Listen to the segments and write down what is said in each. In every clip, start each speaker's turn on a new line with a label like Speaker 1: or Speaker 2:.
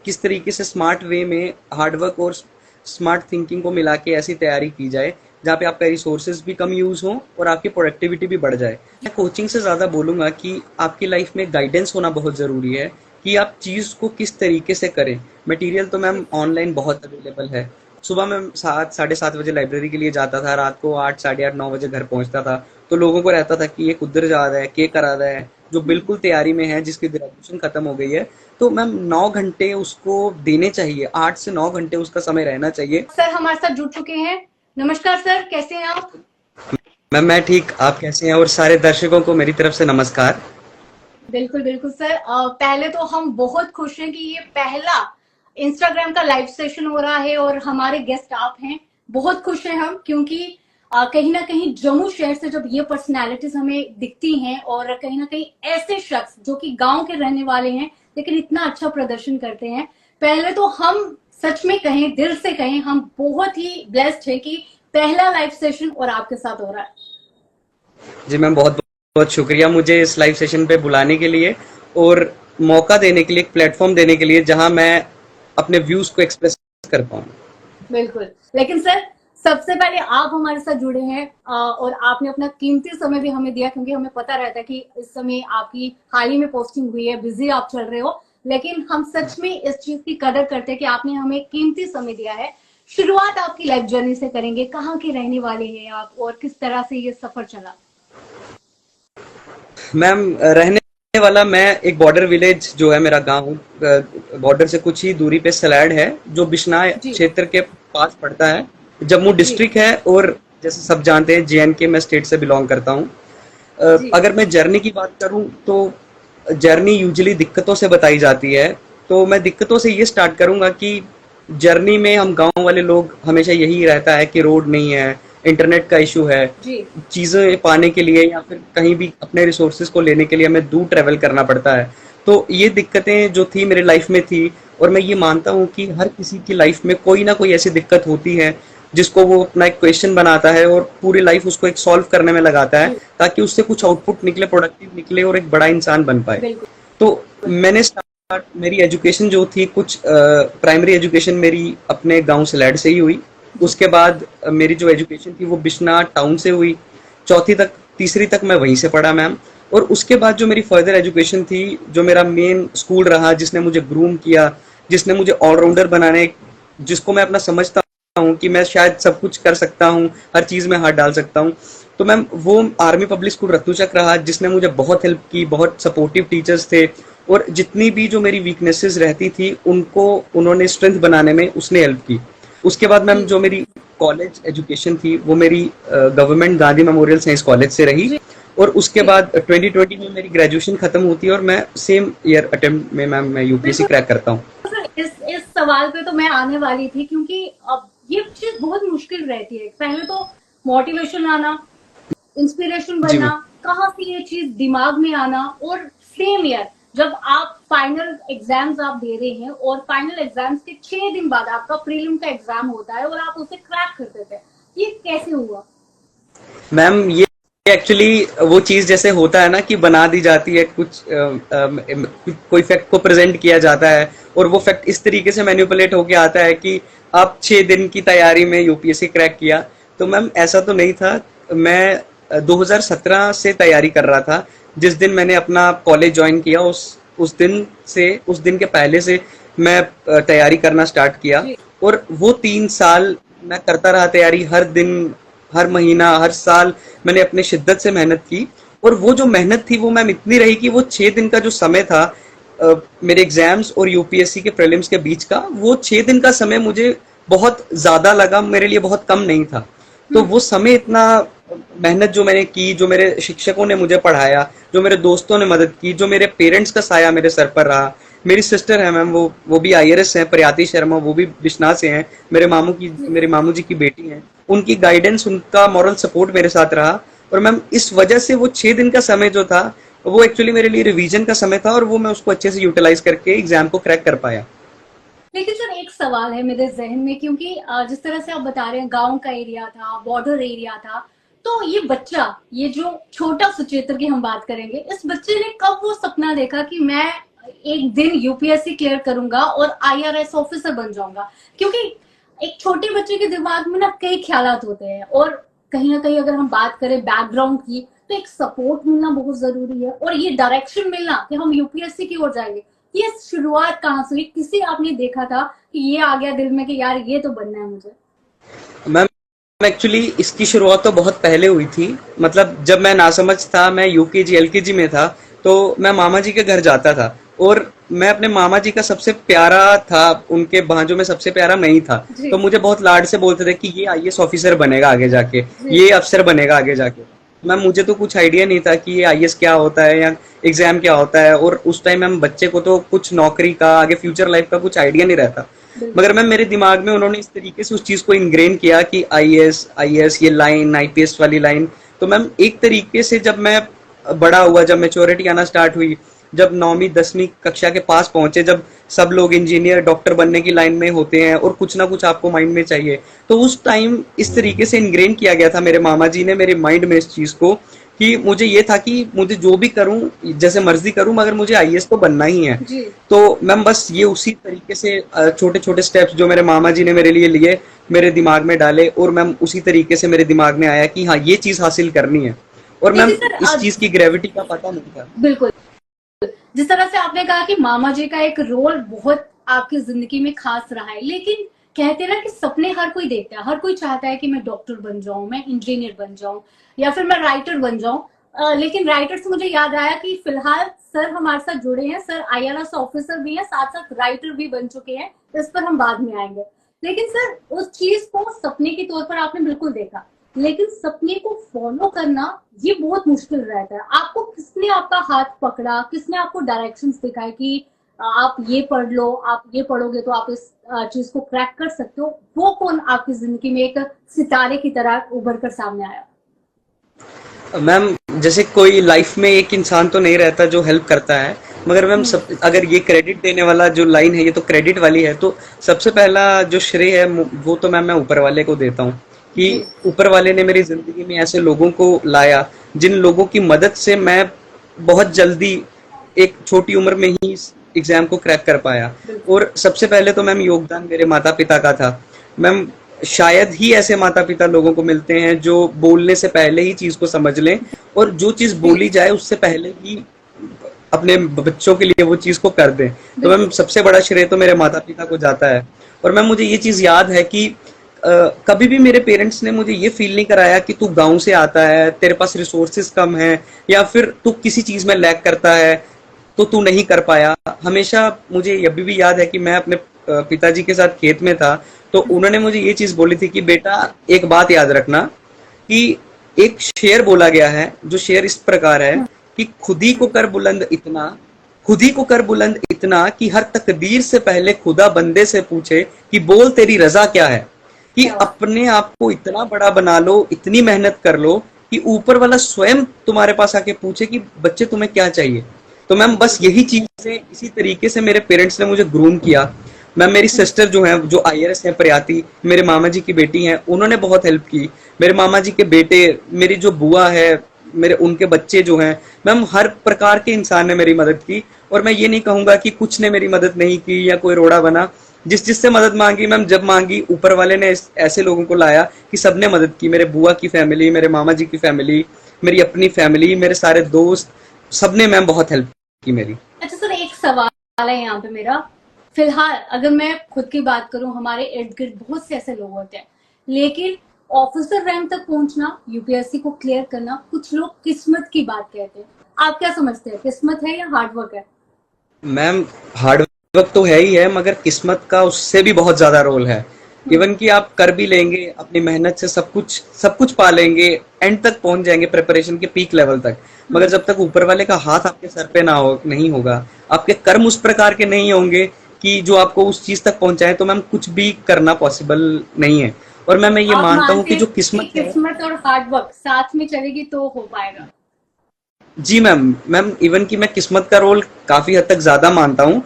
Speaker 1: किस तरीके से स्मार्ट वे में हार्डवर्क और स्मार्ट थिंकिंग को मिला के ऐसी तैयारी की जाए जहाँ पे आपका रिसोर्सेज भी कम यूज हो और आपकी प्रोडक्टिविटी भी बढ़ जाए। मैं कोचिंग से ज़्यादा बोलूँगा कि आपकी लाइफ में गाइडेंस होना बहुत ज़रूरी है कि आप चीज़ को किस तरीके से करें। मटेरियल तो मैम ऑनलाइन बहुत अवेलेबल है। सुबह मैं 7 साढ़े 7 बजे लाइब्रेरी के लिए जाता था, रात को 8 साढ़े 8 9 बजे घर पहुंचता था। तो लोगों को रहता था कि ये कुद्धर जा रहा है, के करा रहा है, जो बिल्कुल तैयारी में है, जिसकी ग्रेजुएशन खत्म हो गई है। तो मैम 9 घंटे उसको देने चाहिए, 8 से 9 घंटे उसका समय रहना चाहिए।
Speaker 2: सर हमारे साथ जुड़ चुके हैं। नमस्कार सर, कैसे हैं आप?
Speaker 1: मैम मैं ठीक, आप कैसे हैं? और सारे दर्शकों को मेरी तरफ से नमस्कार।
Speaker 2: बिल्कुल बिल्कुल सर। पहले तो हम बहुत खुश हैं कि ये पहला इंस्टाग्राम का लाइव सेशन हो रहा है और हमारे गेस्ट आप हैं। बहुत खुश हैं हम, क्योंकि कहीं ना कहीं जम्मू शहर से जब ये पर्सनालिटीज हमें दिखती हैं और कहीं ना कहीं ऐसे शख्स जो कि गांव के रहने वाले हैं लेकिन इतना अच्छा प्रदर्शन करते हैं, पहले तो हम सच में कहें, दिल से कहें, हम बहुत ही ब्लेस्ड है कि पहला लाइव सेशन और आपके साथ हो रहा है।
Speaker 1: जी मैम, बहुत बहुत शुक्रिया मुझे इस लाइव सेशन पे बुलाने के लिए और मौका देने के लिए, एक प्लेटफॉर्म देने के लिए जहां मैं अपने व्यूज को एक्सप्रेस कर पाऊँ।
Speaker 2: बिल्कुल। लेकिन सर, सबसे पहले आप हमारे साथ जुड़े हैं और आपने अपना कीमती समय भी हमें दिया, क्योंकि हमें पता रहता है कि इस समय आपकी हाल ही में पोस्टिंग हुई है, बिजी आप चल रहे हो, लेकिन हम सच में इस चीज की कदर करते हैं कि आपने हमें कीमती समय दिया है। शुरुआत आपकी लाइफ जर्नी से करेंगे। कहाँ के रहने वाले हैं आप और किस तरह से ये सफर चला?
Speaker 1: मैम रहने वाला मैं एक बॉर्डर विलेज जो है मेरा गांव, बॉर्डर से कुछ ही दूरी पे सलाड है जो बिश्नाह
Speaker 2: जी
Speaker 1: क्षेत्र के पास पड़ता है। जम्मू
Speaker 2: जी
Speaker 1: डिस्ट्रिक्ट है और जैसे सब जानते हैं जेएनके मैं स्टेट से बिलोंग करता हूँ।
Speaker 2: जी
Speaker 1: अगर मैं जर्नी की बात करूं तो जर्नी यूजुअली दिक्कतों से बताई जाती है। तो मैं दिक्कतों से ये स्टार्ट करूंगा कि जर्नी में हम गांव वाले लोग हमेशा यही रहता है कि रोड नहीं है, इंटरनेट का इशू है,
Speaker 2: जी
Speaker 1: चीज़ें पाने के लिए या फिर कहीं भी अपने रिसोर्सेज को लेने के लिए हमें दूर ट्रैवल करना पड़ता है। तो ये दिक्कतें जो थी मेरे लाइफ में थी, और मैं ये मानता हूँ कि हर किसी की लाइफ में कोई ना कोई ऐसी दिक्कत होती है जिसको वो अपना एक क्वेश्चन बनाता है और पूरी लाइफ उसको एक सॉल्व करने में लगाता है
Speaker 2: जी
Speaker 1: ताकि उससे कुछ आउटपुट निकले, प्रोडक्टिव निकले और एक बड़ा इंसान बन पाए।
Speaker 2: बिल्कुल।
Speaker 1: तो मैंने स्टार्ट, मेरी एजुकेशन जो थी कुछ प्राइमरी एजुकेशन मेरी अपने गांव सलैड से ही हुई।
Speaker 2: जी
Speaker 1: उसके बाद मेरी जो एजुकेशन थी वो बिश्नाह टाउन से हुई। चौथी तक, तीसरी तक मैं वहीं से पढ़ा मैम। और उसके बाद जो मेरी फर्दर एजुकेशन थी, जो मेरा मेन स्कूल रहा जिसने मुझे ग्रूम किया, जिसने मुझे ऑलराउंडर बनाने, जिसको मैं अपना समझता हूँ कि मैं शायद सब कुछ कर सकता हूँ, हर चीज में हाथ डाल सकता हूँ, तो मैम वो आर्मी पब्लिक स्कूल रत्तूचक रहा जिसने मुझे बहुत हेल्प की। बहुत सपोर्टिव टीचर्स थे और जितनी भी जो मेरी वीकनेसेस रहती थी उनको उन्होंने स्ट्रेंथ बनाने में उसने हेल्प की। उसके बाद मैम
Speaker 2: जी
Speaker 1: जो मेरी कॉलेज एजुकेशन थी वो मेरी government Gandhi memorial science college से रही।
Speaker 2: जी
Speaker 1: और उसके
Speaker 2: जी
Speaker 1: बाद 2020 में मेरी ग्रेजुएशन खत्म होती है और मैं सेम ईयर अटेम्प्ट में मैम मैं यूपीएससी
Speaker 2: बिल्कुल
Speaker 1: क्रैक करता हूँ।
Speaker 2: सर, इस सवाल पे तो मैं आने वाली थी, क्योंकि अब ये चीज बहुत मुश्किल रहती है। पहले तो मोटिवेशन आना, इंस्पिरेशन
Speaker 1: जी
Speaker 2: बनना,
Speaker 1: मैम।
Speaker 2: कहाँ से ये चीज दिमाग में आना, और सेम ईयर जब आप फाइनल एग्जाम्स आप दे रहे हैं और फाइनल एग्जाम्स के 6 दिन बाद आपका प्रीलिम का एग्जाम होता है और आप उसे क्रैक करते थे, ये कैसे हुआ?
Speaker 1: मैम ये एक्चुअली वो चीज जैसे होता है ना कि बना दी जाती है, कोई फैक्ट को प्रेजेंट किया जाता है और वो फैक्ट इस तरीके से मैनिपुलेट होके आता है कि आप 6 दिन की तैयारी में यूपीएससी क्रैक किया। तो मैम ऐसा तो नहीं था। मैं 2017 से तैयारी कर रहा था। जिस दिन मैंने अपना कॉलेज ज्वाइन किया उस दिन से, उस दिन के पहले से मैं तैयारी करना स्टार्ट किया।
Speaker 2: जी
Speaker 1: और वो 3 साल मैं करता रहा तैयारी, हर दिन, हर महीना, हर साल मैंने अपने शिद्दत से मेहनत की। और वो जो मेहनत थी वो मैम इतनी रही कि वो 6 दिन का जो समय था मेरे एग्जाम्स और यूपीएससी के प्रीलिम्स के बीच का, वो 6 दिन का समय मुझे बहुत ज्यादा लगा, मेरे लिए बहुत कम नहीं था। तो
Speaker 2: हम्म
Speaker 1: वो समय इतना, मेहनत जो मैंने की, जो मेरे शिक्षकों ने मुझे पढ़ाया, जो मेरे दोस्तों ने मदद की, जो मेरे पेरेंट्स का साया मेरे सर पर रहा। मेरी सिस्टर है मैम, वो भी आईआरएस हैं, प्रयाति शर्मा, वो भी बिश्नाह से हैं।
Speaker 2: जी
Speaker 1: मेरे मामू जी की बेटी हैं। उनकी गाइडेंस, उनका मॉरल सपोर्ट मेरे साथ रहा। और मैम इस वजह से वो 6 दिन का समय जो था वो एक्चुअली मेरे लिए रिवीजन का समय था और वो मैं उसको अच्छे से यूटिलाइज करके एग्जाम को क्रैक कर पाया।
Speaker 2: लेकिन सर, एक सवाल है मेरे जहन में, क्योंकि जिस तरह से आप बता रहे हैं, गांव का एरिया था, बॉर्डर एरिया था, तो ये बच्चा, ये जो छोटा सुचेतर की हम बात करेंगे, इस बच्चे ने कब वो सपना देखा कि मैं एक दिन यूपीएससी क्लियर करूंगा और आईआरएस ऑफिसर बन जाऊंगा, क्योंकि एक छोटे बच्चे के दिमाग में ना कई ख्यालात होते हैं, और कहीं ना कहीं अगर हम बात करें बैकग्राउंड की, तो एक सपोर्ट मिलना बहुत जरूरी है, और ये डायरेक्शन मिलना कि हम यूपीएससी की ओर जाएंगे। ये शुरुआत कहाँ से हुई? किसी आपने देखा था कि ये आ गया दिल में कि यार ये तो बनना है मुझे?
Speaker 1: मैम एक्चुअली इसकी शुरुआत तो बहुत पहले हुई थी। मतलब जब मैं नासमझ था, मैं यूकेजी एलकेजी में था, तो मैं मामा जी के घर जाता था, और मैं अपने मामा जी का सबसे प्यारा था, उनके भांजों में सबसे प्यारा मैं ही था।
Speaker 2: जी
Speaker 1: तो मुझे बहुत लाड से बोलते थे कि ये आईएएस ऑफिसर बनेगा आगे जाके,
Speaker 2: जी
Speaker 1: ये अफसर बनेगा आगे जाके। मैम मुझे तो कुछ आइडिया नहीं था कि ये आईएएस क्या होता है या एग्जाम क्या होता है, और उस टाइम मैम बच्चे को तो कुछ नौकरी का, आगे फ्यूचर लाइफ का कुछ आइडिया नहीं रहता।
Speaker 2: बिल्कुल।
Speaker 1: मगर मैम मेरे दिमाग में उन्होंने इस तरीके से उस चीज को इनग्रेन किया कि आईएएस आईएएस ये लाइन, आईपीएस वाली लाइन। तो मैम एक तरीके से जब मैं बड़ा हुआ, जब मेच्योरिटी आना स्टार्ट हुई, जब 9वीं 10वीं कक्षा के पास पहुंचे, जब सब लोग इंजीनियर डॉक्टर बनने की लाइन में होते हैं और कुछ ना कुछ आपको माइंड में चाहिए, तो उस टाइम इस तरीके से इनग्रेन किया गया था मेरे मामा जी ने मेरे माइंड में इस चीज को, कि मुझे ये था कि मुझे जो भी करूं, जैसे मर्जी करूं, मगर मुझे आईएएस तो बनना ही है।
Speaker 2: जी
Speaker 1: तो मैम बस ये उसी तरीके से छोटे छोटे स्टेप्स जो मेरे मामा जी ने मेरे लिए लिए, मेरे दिमाग में डाले, और मैम उसी तरीके से मेरे दिमाग में आया कि हाँ ये चीज हासिल करनी है। और मैम
Speaker 2: देखिए सर,
Speaker 1: इस चीज की ग्रेविटी का पता नहीं था।
Speaker 2: बिल्कुल जिस तरह से आपने कहा कि मामा जी का एक रोल बहुत आपकी जिंदगी में खास रहा है, लेकिन कहते हैं ना कि सपने हर कोई देखता है, हर कोई चाहता है कि मैं डॉक्टर बन जाऊं, मैं इंजीनियर बन जाऊं, या फिर मैं राइटर बन जाऊं। लेकिन राइटर से मुझे याद आया कि फिलहाल सर हमारे साथ जुड़े हैं, सर आईआरएस ऑफिसर भी हैं, साथ साथ राइटर भी बन चुके हैं, इस पर हम बाद में आएंगे। लेकिन सर उस चीज को सपने के तौर पर आपने बिल्कुल देखा, लेकिन सपने को फॉलो करना ये बहुत मुश्किल रहता है। आपको किसने आपका हाथ पकड़ा, किसने आपको डायरेक्शंस दिखाए कि आप ये पढ़ लो, आप ये पढ़ोगे तो आप इस चीज को क्रैक कर सकते हो? वो कौन आपकी जिंदगी में एक सितारे की तरह उभर कर सामने आया?
Speaker 1: मैम जैसे कोई लाइफ में एक इंसान तो नहीं रहता जो हेल्प करता है, मगर मैम सब अगर ये क्रेडिट देने वाला जो लाइन है, ये तो क्रेडिट वाली है, तो सबसे पहला जो श्रेय है वो तो मैम मैं ऊपर वाले को देता हूँ, कि
Speaker 2: जी
Speaker 1: ऊपर वाले ने मेरी जिंदगी में ऐसे लोगों को लाया जिन लोगों की मदद से मैं बहुत जल्दी एक छोटी उम्र में ही एग्जाम को क्रैक कर पाया।
Speaker 2: बिल्कुल
Speaker 1: और सबसे पहले तो मैम योगदान मेरे माता पिता का था। मैम शायद ही ऐसे माता पिता लोगों को मिलते हैं जो बोलने से पहले ही चीज को समझ लें, और जो चीज बोली जाए उससे पहले ही अपने बच्चों के लिए वो चीज को कर दें। तो मैम
Speaker 2: बिल्कुल
Speaker 1: सबसे बड़ा श्रेय तो मेरे माता पिता को जाता है। और मैम मुझे ये चीज याद है कि कभी भी मेरे पेरेंट्स ने मुझे ये फील नहीं कराया कि तू गांव से आता है, तेरे पास रिसोर्सेज कम है, या फिर तू किसी चीज में लैग करता है तो तू नहीं कर पाया। हमेशा मुझे अभी भी याद है कि मैं अपने पिताजी के साथ खेत में था, तो उन्होंने मुझे ये चीज बोली थी कि बेटा एक बात याद रखना, कि एक शेर बोला गया है, जो शेर इस प्रकार है कि खुदी को कर बुलंद इतना, खुदी को कर बुलंद इतना कि हर तकदीर से पहले खुदा बंदे से पूछे कि बोल तेरी रजा क्या है। कि अपने आप को इतना बड़ा बना लो, इतनी मेहनत कर लो कि ऊपर वाला स्वयं तुम्हारे पास आके पूछे कि बच्चे तुम्हें क्या चाहिए। तो मैम बस यही चीज से, इसी तरीके से मेरे पेरेंट्स ने मुझे ग्रूम किया। मैम मेरी सिस्टर जो है, जो आईआरएस है, प्रयाति, मेरे मामा जी की बेटी हैं, उन्होंने बहुत हेल्प की। मेरे मामा जी के बेटे, मेरी जो बुआ है, मेरे उनके बच्चे जो हैं, मैम हर प्रकार के इंसान ने मेरी मदद की। और मैं ये नहीं कहूंगा कि कुछ ने मेरी मदद नहीं की या कोई रोड़ा बना। जिससे मदद मांगी मैम, जब मांगी ऊपर वाले ने ऐसे लोगों को लाया कि सबने मदद की। मेरे बुआ की फैमिली, मेरे मामा जी की फैमिली, मेरी अपनी फैमिली, मेरे सारे दोस्त, सबने मैम बहुत हेल्प की मेरी।
Speaker 2: अच्छा सर, एक सवाल है यहाँ पे मेरा। फिलहाल अगर मैं खुद की बात करूं, हमारे इर्द गिर्द बहुत से ऐसे लोग होते हैं, लेकिन ऑफिसर रैंक तक पहुंचना, यूपीएससी को क्लियर करना, कुछ लोग किस्मत की बात कहते हैं। आप क्या समझते हैं, किस्मत है या हार्डवर्क है?
Speaker 1: मैम हार्ड वर्क तो है ही है, मगर किस्मत का उससे भी बहुत ज्यादा रोल है। इवन कि आप कर भी लेंगे, अपनी मेहनत से सब कुछ पा लेंगे, एंड तक पहुंच जाएंगे प्रिपरेशन के पीक लेवल तक, मगर जब तक ऊपर वाले का हाथ आपके सर पे नहीं होगा, आपके कर्म उस प्रकार के नहीं होंगे कि जो आपको उस चीज तक पहुंचाए, तो मैम कुछ भी करना पॉसिबल नहीं है। और मैं ये मानता हूँ कि जो
Speaker 2: किस्मत और हार्डवर्क साथ में चलेगी तो हो पाएगा।
Speaker 1: जी मैम इवन कि मैं किस्मत का रोल काफी हद तक ज्यादा मानता हूँ।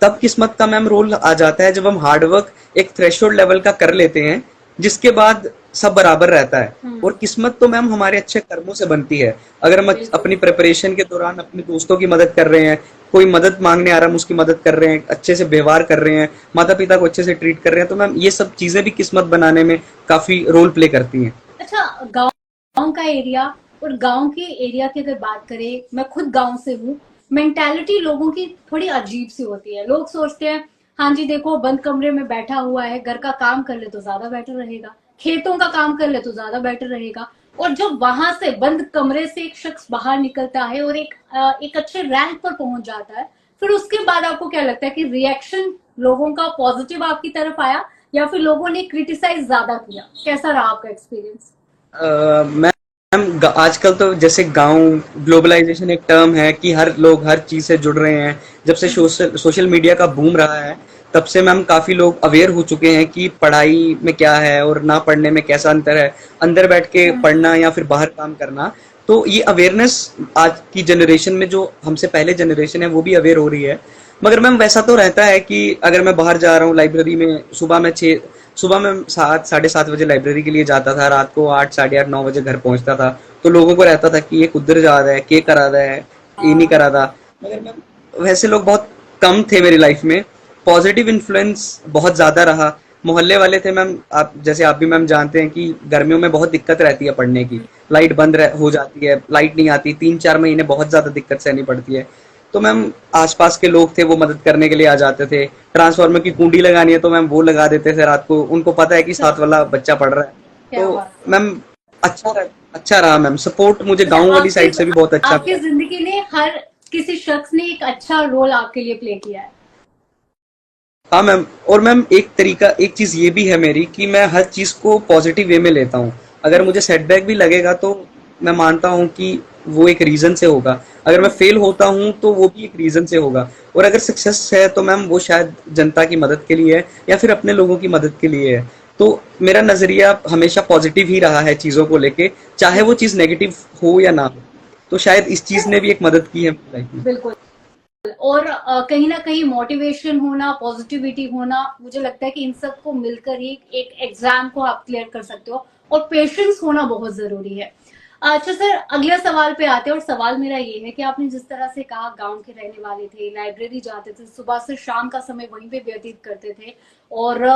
Speaker 1: तब किस्मत का मैम रोल आ जाता है जब हम हार्डवर्क एक थ्रेशोल्ड लेवल का कर लेते हैं, जिसके बाद सब बराबर रहता है। और किस्मत तो मैम हमारे अच्छे कर्मों से बनती है। अगर हम
Speaker 2: बिल्कुल
Speaker 1: अपनी प्रिपरेशन के दौरान अपने दोस्तों की मदद कर रहे हैं, कोई मदद मांगने आ रहा है हम उसकी मदद कर रहे हैं, अच्छे से व्यवहार कर रहे हैं, माता पिता को अच्छे से ट्रीट कर रहे हैं, तो मैम ये सब चीजें भी किस्मत बनाने में काफी रोल प्ले करती हैं।
Speaker 2: अच्छा। गांव गांव का एरिया और गांव के एरिया की अगर बात करें, मैं खुद गांव से हूँ। मेंटालिटी लोगों की थोड़ी अजीब सी होती है। लोग सोचते हैं हाँ जी देखो बंद कमरे में बैठा हुआ है, घर का काम कर ले तो ज्यादा बेटर रहेगा, खेतों का काम कर ले तो ज्यादा बेटर रहेगा। और जब वहां से बंद कमरे से एक शख्स बाहर निकलता है और एक अच्छे रैंक पर पहुंच जाता है, फिर उसके बाद आपको क्या लगता है कि रिएक्शन लोगों का पॉजिटिव आपकी तरफ आया या फिर लोगों ने क्रिटिसाइज ज्यादा किया? कैसा रहा आपका एक्सपीरियंस?
Speaker 1: मैम आजकल तो जैसे गांव ग्लोबलाइजेशन एक टर्म है कि हर लोग हर चीज से जुड़ रहे हैं। जब से सोशल मीडिया का बूम रहा है, तब से मैम काफी लोग अवेयर हो चुके हैं कि पढ़ाई में क्या है और ना पढ़ने में कैसा अंतर है, अंदर बैठ के पढ़ना या फिर बाहर काम करना। तो ये अवेयरनेस आज की जनरेशन में, जो हमसे पहले जनरेशन है, वो भी अवेयर हो रही है। मगर मैम वैसा तो रहता है कि अगर मैं बाहर जा रहा हूँ लाइब्रेरी में, सुबह में 7 साढ़े 7 बजे लाइब्रेरी के लिए जाता था, रात को 8 साढ़े 8 9 बजे घर पहुंचता था। तो लोगों को रहता था कि ये कुद्धर जा रहा है, के करा रहा है, ये नहीं करा था। मगर मैम वैसे लोग बहुत कम थे मेरी लाइफ में। पॉजिटिव इन्फ्लुएंस बहुत ज्यादा रहा। मोहल्ले वाले थे मैम, आप जैसे आप भी मैम जानते हैं कि गर्मियों में बहुत दिक्कत रहती है पढ़ने की। लाइट हो जाती है, लाइट नहीं आती, 3 4 महीने बहुत ज्यादा दिक्कत सहनी पड़ती है। तो मैम आसपास के लोग थे, वो मदद करने के लिए आ जाते थे। ट्रांसफार्मर की कुंडी लगानी है तो मैम वो लगा देते थे रात को, उनको पता है कि साथ वाला बच्चा पढ़ रहा है।
Speaker 2: क्या
Speaker 1: तो
Speaker 2: बात है।
Speaker 1: मैम अच्छा रहा मैम। सपोर्ट मुझे
Speaker 2: अच्छा,
Speaker 1: गांव वाली
Speaker 2: आपकी
Speaker 1: साइड से भी बहुत अच्छा
Speaker 2: आपकी
Speaker 1: मिला।
Speaker 2: जिंदगी ने हर किसी शख्स ने एक अच्छा रोल आपके लिए प्ले किया है।
Speaker 1: हाँ मैम, और मैम एक चीज ये भी है मेरी कि मैं हर चीज को पॉजिटिव वे में लेता हूँ। अगर मुझे सेटबैक भी लगेगा तो मैं मानता हूँ कि वो एक रीजन से होगा। अगर मैं फेल होता हूँ तो वो भी एक रीजन से होगा। और अगर सक्सेस है तो मैम वो शायद जनता की मदद के लिए है या फिर अपने लोगों की मदद के लिए है। तो मेरा नजरिया हमेशा पॉजिटिव ही रहा है चीजों को लेके, चाहे वो चीज नेगेटिव हो या ना हो। तो शायद इस चीज ने भी एक मदद की है मेरी लाइफ में।
Speaker 2: बिल्कुल। और कहीं ना कहीं मोटिवेशन होना, पॉजिटिविटी होना, मुझे लगता है कि इन सबको मिलकर ही एक एग्जाम को आप क्लियर कर सकते हो। और पेशेंस होना बहुत जरूरी है। अच्छा सर, अगले सवाल पे आते हैं। और सवाल मेरा ये है कि आपने जिस तरह से कहा गांव के रहने वाले थे, लाइब्रेरी जाते थे, सुबह से शाम का समय वहीं पे व्यतीत करते थे। और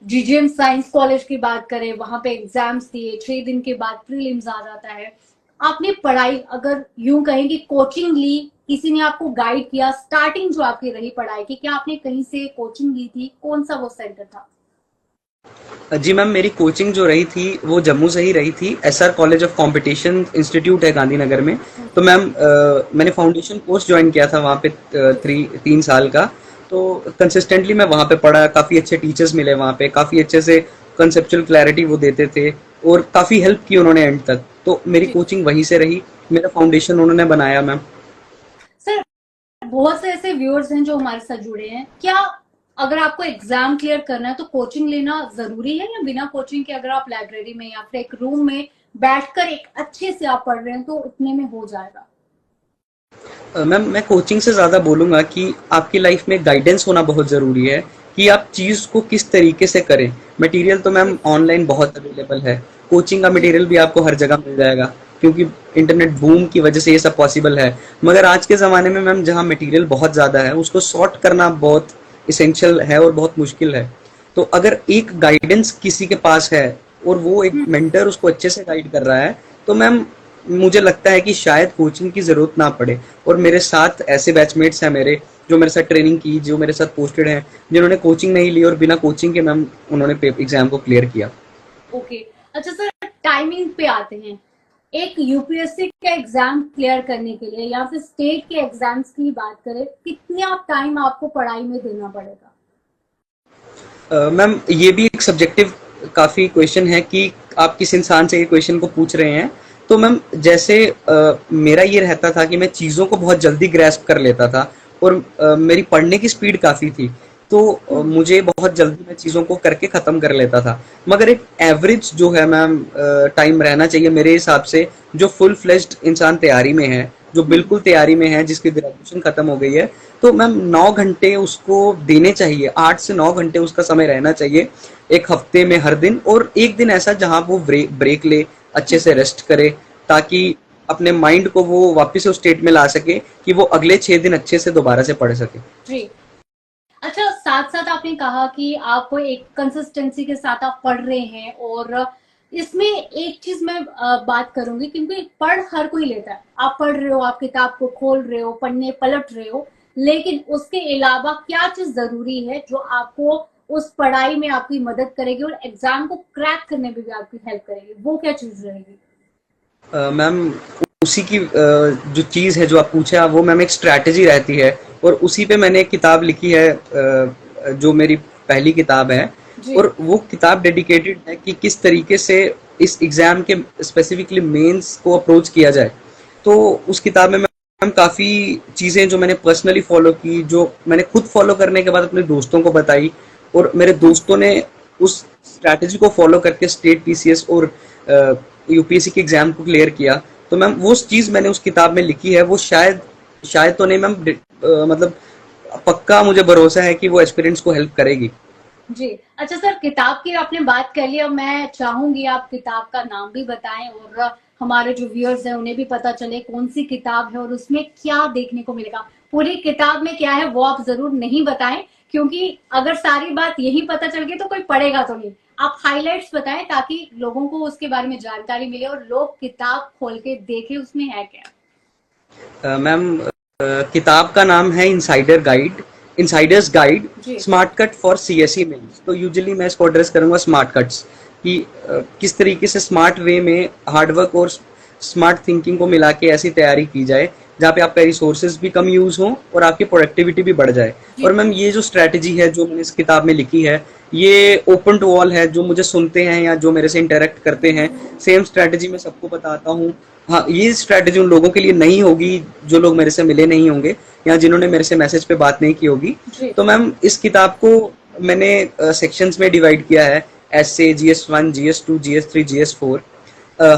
Speaker 2: जीजीएम साइंस कॉलेज की बात करें, वहां पे एग्जाम्स दिए, 6 दिन के बाद प्रीलिम्स आ जाता है। आपने पढ़ाई, अगर यूं कहें कि कोचिंग ली, किसी ने आपको गाइड किया, स्टार्टिंग जो आपकी रही पढ़ाई की, क्या आपने कहीं से कोचिंग ली थी? कौन सा वो सेंटर था?
Speaker 1: जी मैम, मेरी कोचिंग जो रही थी वो जम्मू से ही रही थी। SR college of competition institute है गांधीनगर में। तो मैम मैंने फाउंडेशन कोर्स ज्वाइन किया था वहाँ पे 3 साल का। तो कंसिस्टेंटली मैं वहाँ पे पढ़ा, काफ़ी अच्छे टीचर्स मिले वहाँ पे, काफ़ी अच्छे से कंसेप्चुअल क्लैरिटी वो देते थे और काफ़ी हेल्प की उन्होंने एंड तक। तो मेरी
Speaker 2: जी
Speaker 1: कोचिंग वहीं से रही, मेरा फाउंडेशन उन्होंने बनाया मैम।
Speaker 2: सर, बहुत से ऐसे व्यूअर्स हैं जो हमारे साथ जुड़े हैं। क्या अगर आपको एग्जाम क्लियर करना है तो कोचिंग लेना जरूरी है, या बिना कोचिंग के अगर आप लाइब्रेरी में या फिर एक रूम में बैठकर एक अच्छे से आप पढ़ रहे हैं तो उतने में हो जाएगा?
Speaker 1: मैम मैं कोचिंग से ज़्यादा बोलूँगा कि आपकी लाइफ में गाइडेंस होना बहुत ज़रूरी है कि आप चीज़ को किस तरीके से करें। मटेरियल तो मैम ऑनलाइन बहुत अवेलेबल है, कोचिंग का
Speaker 2: जी
Speaker 1: मटेरियल भी आपको हर जगह मिल जाएगा, क्योंकि इंटरनेट बूम की वजह से ये सब पॉसिबल है। मगर आज के ज़माने में मैम जहाँ मटेरियल बहुत ज़्यादा है, उसको सॉर्ट करना बहुत इसेंशियल है और बहुत मुश्किल है। तो अगर एक गाइडेंस किसी के पास है और वो एक मेंटर उसको अच्छे से गाइड कर रहा है, तो मैम मुझे लगता है कि शायद कोचिंग की जरूरत ना पड़े। और मेरे साथ ऐसे बैचमेट्स हैं मेरे, जो मेरे साथ ट्रेनिंग की, जो मेरे साथ पोस्टेड हैं, जिन्होंने कोचिंग नहीं ली और बिना कोचिंग के मैम उन्होंने एग्जाम को क्लियर किया।
Speaker 2: ओके। अच्छा सर, टाइमिंग पे आते हैं। एक यूपीएससी का एग्जाम क्लियर करने के लिए या फिर स्टेट के एग्जाम्स की बात करें, कितना टाइम आपको पढ़ाई में देना पड़ेगा?
Speaker 1: मैम ये भी एक सब्जेक्टिव काफ़ी क्वेश्चन है कि आप किस इंसान से ये क्वेश्चन को पूछ रहे हैं। तो मैम जैसे मेरा ये रहता था कि मैं चीज़ों को बहुत जल्दी ग्रैस्प कर लेता था और मेरी पढ़ने की स्पीड काफ़ी थी। तो मुझे बहुत जल्दी मैं चीज़ों को करके ख़त्म कर लेता था। मगर एक एवरेज जो है मैम टाइम रहना चाहिए मेरे हिसाब से, जो फुल फ्लेज्ड इंसान तैयारी में है, जो बिल्कुल तैयारी में है, जिसकी ग्रेजुएशन खत्म हो गई है, तो मैम 9 घंटे उसको देने चाहिए, 8 से 9 घंटे उसका समय रहना चाहिए एक हफ्ते में हर दिन, और एक दिन ऐसा जहां वो ब्रेक ले, अच्छे से रेस्ट करे, ताकि अपने माइंड को वो वापस उस स्टेट में ला सके कि वो अगले 6 दिन अच्छे से दोबारा से पढ़ सके।
Speaker 2: जी। अच्छा, साथ साथ आपने कहा कि आप एक कंसिस्टेंसी के साथ आप पढ़ रहे हैं, और इसमें एक चीज मैं बात करूंगी, क्योंकि पढ़ हर कोई लेता है। आप पढ़ रहे हो, आप किताब को खोल रहे हो, पढ़ने पलट रहे हो, लेकिन उसके अलावा क्या चीज जरूरी है जो आपको उस पढ़ाई में आपकी मदद करेगी और एग्जाम को क्रैक करने में भी आपकी हेल्प करेगी, वो क्या चीज रहेगी?
Speaker 1: मैम उसी की जो चीज़ है जो आप पूछा, वो मैम एक स्ट्रैटेजी रहती है, और उसी पे मैंने एक किताब लिखी है, जो मेरी पहली किताब है,
Speaker 2: जी।
Speaker 1: और वो किताब डेडिकेटेड है कि किस तरीके से इस एग्ज़ाम के स्पेसिफिकली मेंस को अप्रोच किया जाए। तो उस किताब में मैम काफ़ी चीज़ें जो मैंने पर्सनली फॉलो की, जो मैंने खुद फॉलो करने के बाद अपने दोस्तों को बताई, और मेरे दोस्तों ने उस स्ट्रैटेजी को फॉलो करके स्टेट पीसीएस और यूपीएससी के एग्जाम को क्लियर किया। तो मैम वो चीज़ मैंने उस किताब में लिखी है, वो शायद तो नहीं मैम, मतलब पक्का मुझे भरोसा है कि वो एस्पिरेंट्स को हेल्प करेगी।
Speaker 2: जी। अच्छा सर, किताब की आपने बात कर ली, अब मैं चाहूंगी आप किताब का नाम भी बताएं, और हमारे जो व्यूअर्स हैं उन्हें भी पता चले कौन सी किताब है और उसमें क्या देखने को मिलेगा। पूरी किताब में क्या है वो आप जरूर नहीं बताएं, क्योंकि अगर सारी बात यही पता चल गई तो कोई पढ़ेगा तो नहीं। आप हाइलाइट्स बताएं ताकि लोगों को उसके बारे में जानकारी मिले और लोग किताब खोल के देखें उसमें है क्या।
Speaker 1: मैम किताब का नाम है इनसाइडर्स गाइड
Speaker 2: जी।
Speaker 1: Smart cut for CSE mains. तो यूजुअली मैं इसको एड्रेस करूंगा स्मार्ट कट्स, कि किस तरीके से स्मार्ट वे में हार्डवर्क और स्मार्ट थिंकिंग को मिला के ऐसी तैयारी की जाए जहाँ पे आपका रिसोर्सेज भी कम यूज हो और आपकी प्रोडक्टिविटी भी बढ़ जाए। और मैम ये जो स्ट्रैटेजी है जो मैंने इस किताब में लिखी है, ये ओपन टू ऑल है, जो मुझे सुनते हैं या जो मेरे से इंटरेक्ट करते हैं, सेम स्ट्रैटेजी मैं सबको बताता हूँ। हाँ, ये स्ट्रैटेजी उन लोगों के लिए नहीं होगी जो लोग मेरे से मिले नहीं होंगे या जिन्होंने मेरे से मैसेज पे बात नहीं की होगी। तो मैम इस किताब को मैंने सेक्शंस में डिवाइड किया है, S A, GS1, GS2, GS3, GS4।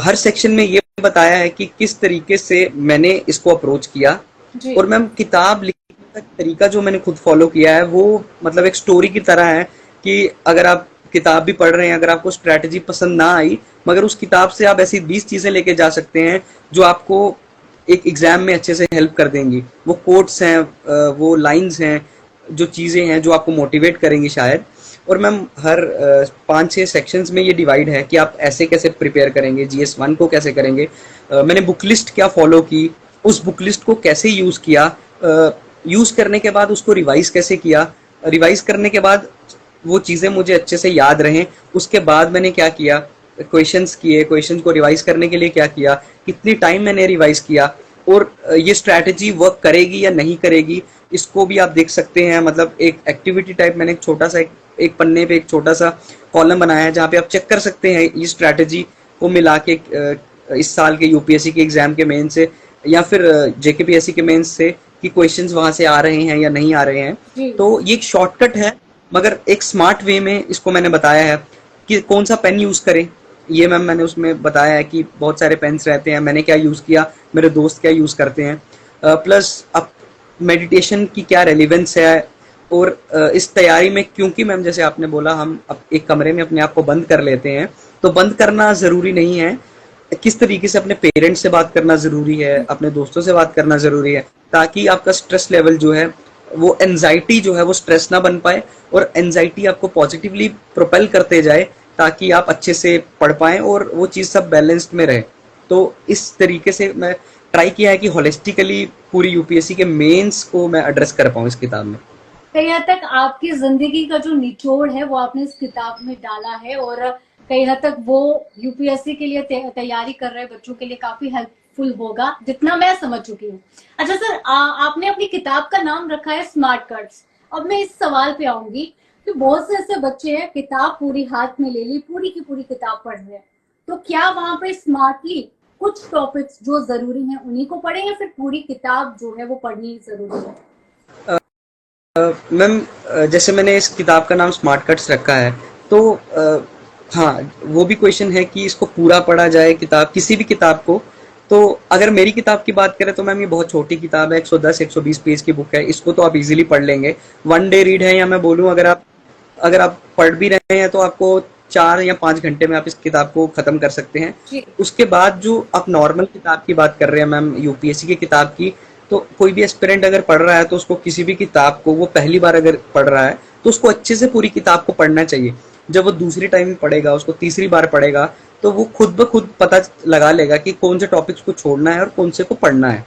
Speaker 1: हर सेक्शन में ये बताया है कि किस तरीके से मैंने इसको अप्रोच किया। और मैम किताब लिखने का तरीका जो मैंने खुद फॉलो किया है, वो मतलब एक स्टोरी की तरह है, कि अगर आप किताब भी पढ़ रहे हैं, अगर आपको स्ट्रैटेजी पसंद ना आई, मगर उस किताब से आप ऐसी 20 चीजें लेके जा सकते हैं जो आपको एक एग्जाम में अच्छे से हेल्प कर देंगी। वो कोट्स हैं, वो लाइंस हैं, जो चीजें हैं जो आपको मोटिवेट करेंगी शायद। और मैम हर 5-6 सेक्शंस में ये डिवाइड है कि आप ऐसे कैसे प्रिपेयर करेंगे, GS1 को कैसे करेंगे, मैंने बुक लिस्ट क्या फॉलो की, उस बुक लिस्ट को कैसे यूज किया, यूज करने के बाद उसको रिवाइज कैसे किया, रिवाइज करने के बाद वो चीज़ें मुझे अच्छे से याद रहें, उसके बाद मैंने क्या किया, क्वेश्चंस किए, क्वेश्चन को रिवाइज करने के लिए क्या किया, कितनी टाइम मैंने रिवाइज किया, और ये स्ट्रैटेजी वर्क करेगी या नहीं करेगी, इसको भी आप देख सकते हैं। मतलब एक एक्टिविटी टाइप मैंने एक छोटा सा एक पन्ने पे एक छोटा सा कॉलम बनाया है जहाँ पे आप चेक कर सकते हैं ये स्ट्रैटेजी को मिला के इस साल के यूपीएससी के एग्जाम के मेन से या फिर जेकेपीएससी के मेंस से कि क्वेश्चंस वहां से आ रहे हैं या नहीं आ रहे हैं। तो ये एक शॉर्टकट है, मगर एक स्मार्ट वे में इसको मैंने बताया है कि कौन सा पेन यूज करें। ये मैम मैंने उसमें बताया है कि बहुत सारे पेन्स रहते हैं, मैंने क्या यूज किया, मेरे दोस्त क्या यूज करते हैं, प्लस अब मेडिटेशन की क्या रेलिवेंस है। और इस तैयारी में, क्योंकि मैम जैसे आपने बोला हम एक कमरे में अपने आप को बंद कर लेते हैं, तो बंद करना जरूरी नहीं है, किस तरीके से अपने पेरेंट्स से बात करना जरूरी है, अपने दोस्तों से बात करना जरूरी है, ताकि आपका स्ट्रेस लेवल जो है, वो एंजाइटी जो है वो स्ट्रेस ना बन पाए, और एंजाइटी आपको पॉजिटिवली प्रोपेल करते जाए ताकि आप अच्छे से पढ़ पाएं और वो चीज़ सब बैलेंस्ड में रहे। तो इस तरीके से मैं ट्राई किया है कि होलिस्टिकली पूरी यूपीएससी के मेंस को मैं एड्रेस कर पाऊँ इस किताब में।
Speaker 2: कहीं हद तक आपकी जिंदगी का जो निचोड़ है वो आपने इस किताब में डाला है, और कहीं हद तक वो यूपीएससी के लिए तैयारी कर रहे बच्चों के लिए काफी हेल्पफुल होगा, जितना मैं समझ चुकी हूँ। अच्छा सर, आपने अपनी किताब का नाम रखा है स्मार्ट कट्स। अब मैं इस सवाल पे आऊंगी कि बहुत से ऐसे बच्चे हैं, किताब पूरी हाथ में ले ली, पूरी की पूरी किताब पढ़ रहे हैं, तो क्या वहां पे स्मार्टली कुछ टॉपिक्स जो जरूरी हैं उन्हीं को पढ़े, या फिर पूरी किताब जो है वो पढ़नी जरूरी है?
Speaker 1: मैम जैसे मैंने इस किताब का नाम स्मार्ट कट्स रखा है, तो हाँ, वो भी क्वेश्चन है कि इसको पूरा पढ़ा जाए किताब, किसी भी किताब को, तो अगर मेरी किताब की बात करें तो मैम ये बहुत छोटी किताब है, 110-120 पेज की बुक है, इसको तो आप इजीली पढ़ लेंगे। वन डे रीड है, या मैं बोलूँ अगर आप पढ़ भी रहे हैं तो आपको 4 या 5 घंटे में आप इस किताब को खत्म कर सकते हैं।
Speaker 2: जी
Speaker 1: उसके बाद जो आप नॉर्मल किताब की बात कर रहे हैं मैम, यूपीएससी की किताब की, तो कोई भी एस्पिरेंट अगर पढ़ रहा है तो उसको किसी भी किताब को वो पहली बार अगर पढ़ रहा है तो उसको अच्छे से पूरी किताब को पढ़ना चाहिए। जब वो दूसरी टाइम पढ़ेगा, उसको तीसरी बार पढ़ेगा, तो वो खुद ब खुद पता लगा लेगा कि कौन से टॉपिक्स को छोड़ना है और कौन से को पढ़ना है।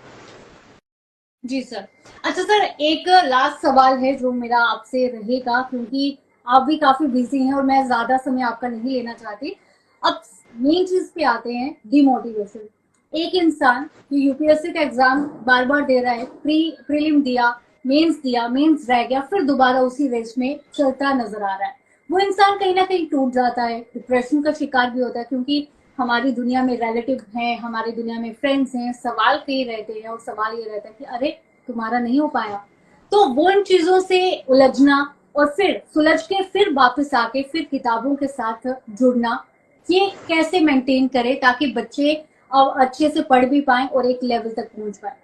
Speaker 2: जी सर। अच्छा सर, एक लास्ट सवाल है जो मेरा आपसे रहेगा, क्योंकि आप भी काफी बिजी हैं और मैं ज्यादा समय आपका नहीं लेना चाहती। अब मेन चीज पे आते हैं, डिमोटिवेशन। एक इंसान जो यूपीएससी का एग्जाम बार बार दे रहा है, प्रीलिम दिया, मेंस रह गया, फिर दोबारा उसी रेस में चलता नजर आ रहा है, वो इंसान कहीं ना कहीं टूट जाता है, डिप्रेशन का शिकार भी होता है, क्योंकि हमारी दुनिया में रिलेटिव हैं, हमारी दुनिया में फ्रेंड्स हैं, सवाल कई रहते हैं और सवाल ये रहता है कि अरे तुम्हारा नहीं हो पाया। तो वो इन चीजों से उलझना और फिर सुलझ के फिर वापस आके फिर किताबों के साथ जुड़ना, ये कैसे मेंटेन करें ताकि बच्चे अब अच्छे से पढ़ भी पाए और एक लेवल तक पहुंच पाए।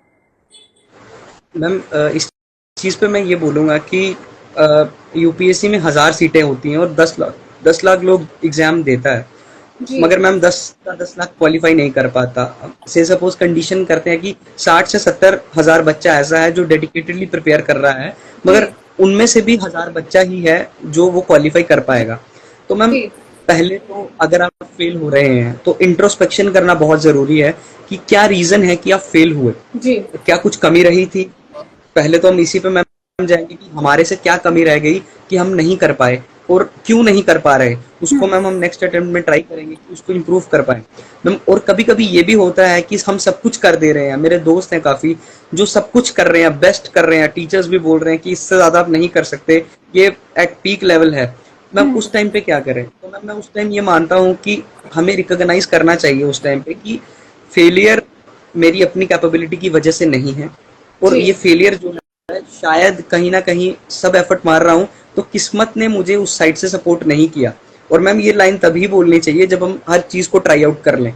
Speaker 1: मैम इस चीज़ पे मैं ये बोलूँगा कि यूपीएससी में 1000 सीटें होती हैं और 10 लाख लोग एग्ज़ाम देता है,
Speaker 2: जी
Speaker 1: मगर मैम 10 लाख क्वालिफाई नहीं कर पाता। से सपोज कंडीशन करते हैं कि 60 से 70 हज़ार बच्चा ऐसा है जो डेडिकेटेडली प्रिपेयर कर रहा है,
Speaker 2: जी
Speaker 1: मगर उनमें से भी 1000 बच्चा ही है जो वो क्वालिफाई कर पाएगा। तो मैम
Speaker 2: जी
Speaker 1: पहले तो अगर आप फेल हो रहे हैं तो इंट्रोस्पेक्शन करना बहुत ज़रूरी है कि क्या रीज़न है कि आप फेल हुए,
Speaker 2: जी
Speaker 1: क्या कुछ कमी रही थी। पहले तो हम इसी पे मैम जाएंगे कि हमारे से क्या कमी रह गई कि हम नहीं कर पाए, और क्यों नहीं कर पा रहे, उसको मैम हम नेक्स्ट अटेम्प्ट में ट्राई करेंगे कि उसको इम्प्रूव कर पाए मैम। और कभी कभी ये भी होता है कि हम सब कुछ कर दे रहे हैं, मेरे दोस्त हैं काफ़ी जो सब कुछ कर रहे हैं, बेस्ट कर रहे हैं, टीचर्स भी बोल रहे हैं कि इससे ज़्यादा आप नहीं कर सकते, ये एट पीक लेवल है। मैम उस टाइम पे क्या करें? तो मैम मैं उस टाइम ये मानता हूँ कि हमें रिकॉग्नाइज करना चाहिए उस टाइम पे कि फेलियर मेरी अपनी कैपेबिलिटी की वजह से नहीं है, और
Speaker 2: जी
Speaker 1: ये फेलियर जो है शायद कहीं ना कहीं सब एफर्ट मार रहा हूँ तो किस्मत ने मुझे उस साइड से सपोर्ट नहीं किया। और मैम ये लाइन तभी बोलनी चाहिए जब हम हर चीज़ को ट्राई आउट कर लें,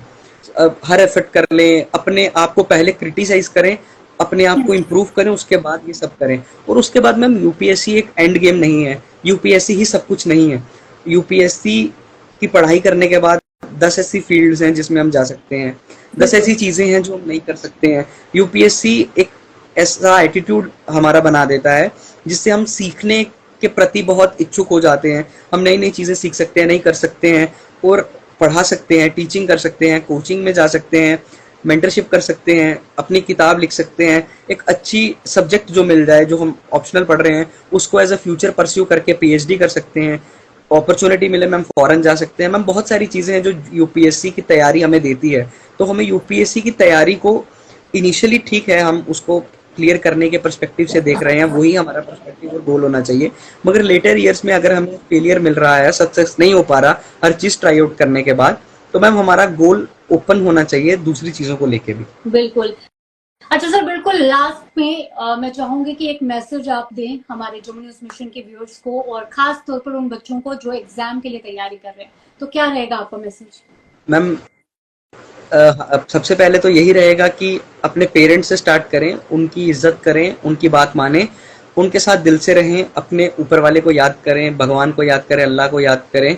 Speaker 1: हर एफर्ट कर लें, अपने आप को पहले क्रिटिसाइज करें, अपने आप को इम्प्रूव करें, उसके बाद ये सब करें। और उसके बाद मैम यूपीएससी एक एंड गेम नहीं है, यूपीएससी ही सब कुछ नहीं है। यूपीएससी की पढ़ाई करने के बाद 10 ऐसी फील्ड्स हैं जिसमें हम जा सकते हैं, 10
Speaker 2: बिल्कुल
Speaker 1: ऐसी चीज़ें हैं जो हम नहीं कर सकते हैं। यूपीएससी एक ऐसा एटीट्यूड हमारा बना देता है जिससे हम सीखने के प्रति बहुत इच्छुक हो जाते हैं, हम नई नई चीज़ें सीख सकते हैं, नहीं कर सकते हैं, और पढ़ा सकते हैं, टीचिंग कर सकते हैं, कोचिंग में जा सकते हैं, मेंटरशिप कर सकते हैं, अपनी किताब लिख सकते हैं, एक अच्छी सब्जेक्ट जो मिल जाए जो हम ऑप्शनल पढ़ रहे हैं उसको एज अ फ्यूचर परस्यू करके पीएचडी कर सकते हैं, अपॉर्चुनिटी मिले मैम फॉरेन जा सकते हैं। मैम बहुत सारी चीज़ें हैं जो यूपीएससी की तैयारी हमें देती है। तो हमें यूपीएससी की तैयारी को इनिशियली ठीक है हम उसको क्लियर करने के पर्सपेक्टिव से देख रहे हैं, वही हमारा पर्सपेक्टिव और गोल होना चाहिए, मगर लेटर ईयर्स में अगर हमें फेलियर मिल रहा है, सक्सेस नहीं हो पा रहा हर चीज़ ट्राई आउट करने के बाद, तो मैम हमारा गोल ओपन होना चाहिए दूसरी चीज़ों को लेके भी।
Speaker 2: बिल्कुल। अच्छा सर, बिल्कुल लास्ट में मैं चाहूंगी कि एक मैसेज आप दें हमारे जम्मू न्यूज मिशन के व्यूअर्स को, और खास तौर पर उन बच्चों को जो एग्जाम के लिए तैयारी कर रहे हैं, तो क्या रहेगा आपका मैसेज।
Speaker 1: मैम सबसे पहले तो यही रहेगा कि अपने पेरेंट्स से स्टार्ट करें, उनकी इज्जत करें, उनकी बात मानें, उनके साथ दिल से रहें, अपने ऊपर वाले को याद करें, भगवान को याद करें, अल्लाह को याद करें।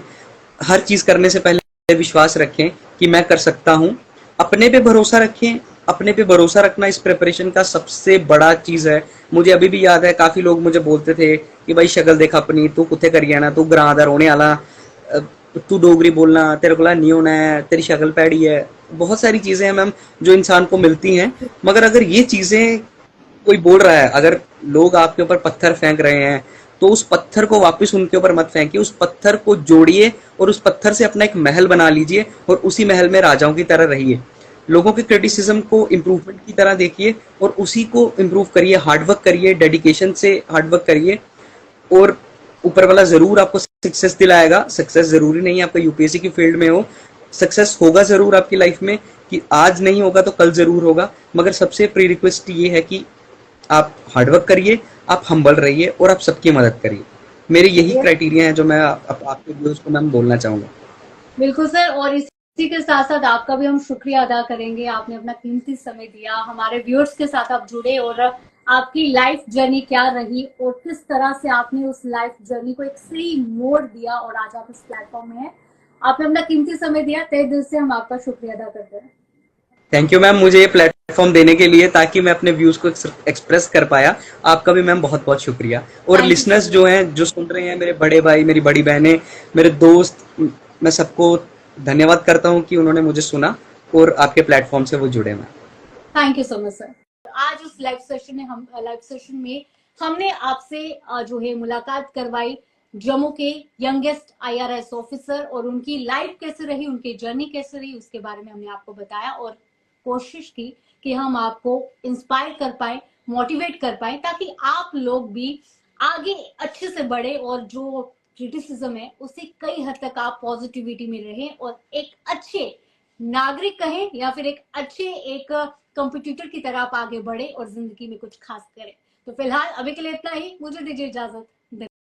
Speaker 1: हर चीज़ करने से पहले विश्वास रखें कि मैं कर सकता हूँ, अपने पे भरोसा रखें। अपने पे भरोसा रखना इस प्रिपरेशन का सबसे बड़ा चीज़ है। मुझे अभी भी याद है, काफ़ी लोग मुझे बोलते थे कि भाई शक्ल देख अपनी, तू कुत्थे करी जाना, तू ग्रां दा रोने आला, तू डोगरी बोलना, तेरे को नहीं होना है, तेरी शक्ल पैड़ी है। बहुत सारी चीज़ें हैं मैम जो इंसान को मिलती हैं, मगर अगर ये चीज़ें कोई बोल रहा है, अगर लोग आपके ऊपर पत्थर फेंक रहे हैं तो उस पत्थर को वापस उनके ऊपर मत फेंकिए, उस पत्थर को जोड़िए और उस पत्थर से अपना एक महल बना लीजिए और उसी महल में राजाओं की तरह रहिए। लोगों के क्रिटिसिज्म को इम्प्रूवमेंट की तरह देखिए और उसी को इम्प्रूव करिए, हार्डवर्क करिए, डेडिकेशन से हार्डवर्क करिए, और ऊपर वाला ज़रूर आपको सक्सेस दिलाएगा। सक्सेस ज़रूरी नहीं है आपका यूपीएससी की फील्ड में हो, सक्सेस होगा ज़रूर आपकी लाइफ में, कि आज नहीं होगा तो कल ज़रूर होगा, मगर सबसे प्री रिक्वेस्ट ये है कि आप हार्डवर्क करिए, आप हम्बल रहिए और आप सबकी मदद करिए। मेरे यही क्राइटेरिया हैं जो मैं आपके व्यूअर्स को मैम बोलना चाहूँगा।
Speaker 2: बिल्कुल सर, और इस इसी के साथ साथ आपका भी हम शुक्रिया अदा करेंगे, आपने अपना कीमती समय दिया, हमारे व्यूअर्स के साथ आप जुड़े और आपकी लाइफ जर्नी क्या रही और किस तरह से आपने उस लाइफ जर्नी को एक सही मोड़ दिया और आज आप इस प्लेटफॉर्म में हैं। आपने अपना कीमती समय दिया, तहे दिल से हम आपका शुक्रिया अदा करते हैं।
Speaker 1: थैंक यू मैम, मुझे ये प्लेटफॉर्म देने के लिए, ताकि मैं अपने व्यूज को एक्सप्रेस कर पाया। आपका भी मैम बहुत बहुत शुक्रिया। और
Speaker 2: थैंक यू
Speaker 1: लिसनर्स
Speaker 2: सो
Speaker 1: जो
Speaker 2: मच।
Speaker 1: हैं, जो सुन रहे हैं, मेरे बड़े भाई, मेरी बड़ी बहनें, मेरे दोस्त, मैं सबको धन्यवाद करता हूँ कि उन्होंने मुझे सुना और आपके प्लेटफॉर्म से वो जुड़े। मैं
Speaker 2: thank you so much sir. आज उस लाइव सेशन में हमने आपसे जो है मुलाकात करवाई जम्मू के यंगेस्ट आईआरएस ऑफिसर, और उनकी लाइफ कैसे रही, उनकी जर्नी कैसे रही, उसके बारे में हमने आपको बताया और कोशिश की कि हम आपको इंस्पायर कर पाए, मोटिवेट कर पाए, ताकि आप लोग भी आगे अच्छे से बढ़े और जो क्रिटिसिज्म है उसे कई हद तक आप पॉजिटिविटी में रहें और एक अच्छे नागरिक कहें या फिर एक अच्छे एक कंपटीटर की तरह आप आगे बढ़े और जिंदगी में कुछ खास करें। तो फिलहाल अभी के लिए इतना ही, मुझे दीजिए इजाजत।